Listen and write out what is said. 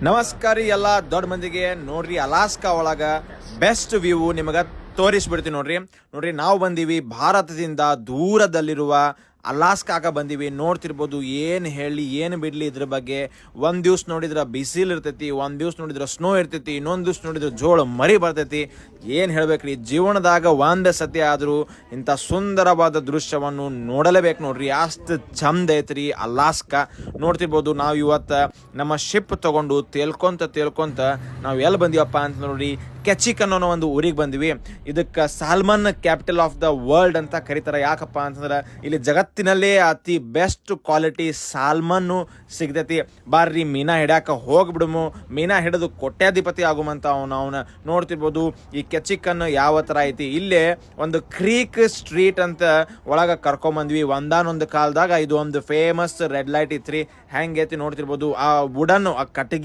ನಮಸ್ಕಾರ ರೀ ಎಲ್ಲ ದೊಡ್ಡ ಮಂದಿಗೆ. ನೋಡ್ರಿ ಅಲಾಸ್ಕಾ ಒಳಗ ಬೆಸ್ಟ್ ವ್ಯೂ ನಿಮಗೆ ತೋರಿಸ್ಬಿಡ್ತೀವಿ. ನೋಡ್ರಿ ನಾವು ಬಂದೀವಿ ಭಾರತದಿಂದ ದೂರದಲ್ಲಿರುವ ಅಲಾಸ್ಕಾಗ ಬಂದೀವಿ. ನೋಡ್ತಿರ್ಬೋದು ಏನು ಹೇಳಿ ಏನು ಬಿಡಲಿ ಇದ್ರ ಬಗ್ಗೆ. ಒಂದು ದಿವ್ಸ ನೋಡಿದ್ರೆ ಬಿಸಿಲು ಇರ್ತೈತಿ, ಒಂದು ದಿವ್ಸ ನೋಡಿದ್ರೆ ಸ್ನೋ ಇರ್ತೈತಿ, ಇನ್ನೊಂದು ದಿವ್ಸ ನೋಡಿದ್ರೆ ಜೋಳ ಮರಿ ಬರ್ತೈತಿ. ಏನು ಹೇಳ್ಬೇಕ್ರಿ, ಜೀವನದಾಗ ಒಂದು ಸತಿ ಆದರೂ ಇಂಥ ಸುಂದರವಾದ ದೃಶ್ಯವನ್ನು ನೋಡಲೇಬೇಕು ನೋಡ್ರಿ. ಅಷ್ಟು ಚಂದ ಐತ್ರಿ ಅಲಾಸ್ಕಾ. ನೋಡ್ತಿರ್ಬೋದು ನಾವು ಇವತ್ತು ನಮ್ಮ ಶಿಪ್ ತೊಗೊಂಡು ತೇಲ್ಕೊಂತ ನಾವು ಎಲ್ಲಿ ಬಂದೀವಪ್ಪ ಅಂತ ನೋಡ್ರಿ, ಕೆಚಿಕ್ ಅನ್ನೋ ಒಂದು ಊರಿಗೆ ಬಂದ್ವಿ. ಇದಕ್ಕೆ salmon capital of the world ಅಂತ ಕರೀತಾರೆ. ಯಾಕಪ್ಪ ಅಂತಂದ್ರೆ ಇಲ್ಲಿ ಜಗತ್ತಿನಲ್ಲೇ ಅತಿ ಬೆಸ್ಟ್ ಕ್ವಾಲಿಟಿ ಸಾಲ್ಮನ್ನು ಸಿಗ್ತೈತಿ. ಬಾರ್ರಿ ಮೀನಾ ಹಿಡ್ಯಾಕ ಹೋಗ್ಬಿಡಮು, ಮೀನಾ ಹಿಡಿದು ಕೋಟ್ಯಾಧಿಪತಿ ಆಗುಮಂತ ಅವನ ನೋಡ್ತಿರ್ಬೋದು. ಈ ಕೆಚಿಕನ್ನು ಯಾವ ಥರ ಐತಿ, ಇಲ್ಲೇ ಒಂದು ಕ್ರೀಕ್ ಸ್ಟ್ರೀಟ್ ಅಂತ ಒಳಗೆ ಕರ್ಕೊಂಬಂದ್ವಿ. ಒಂದಾನೊಂದು ಕಾಲದಾಗ ಇದು ಒಂದು ಫೇಮಸ್ ರೆಡ್ ಲೈಟ್ ಇತ್ರಿ. ಹೆಂಗೈತಿ ನೋಡ್ತಿರ್ಬೋದು. ಆ ವುಡನ್ ಆ ಕಟ್ಟಿಗೆ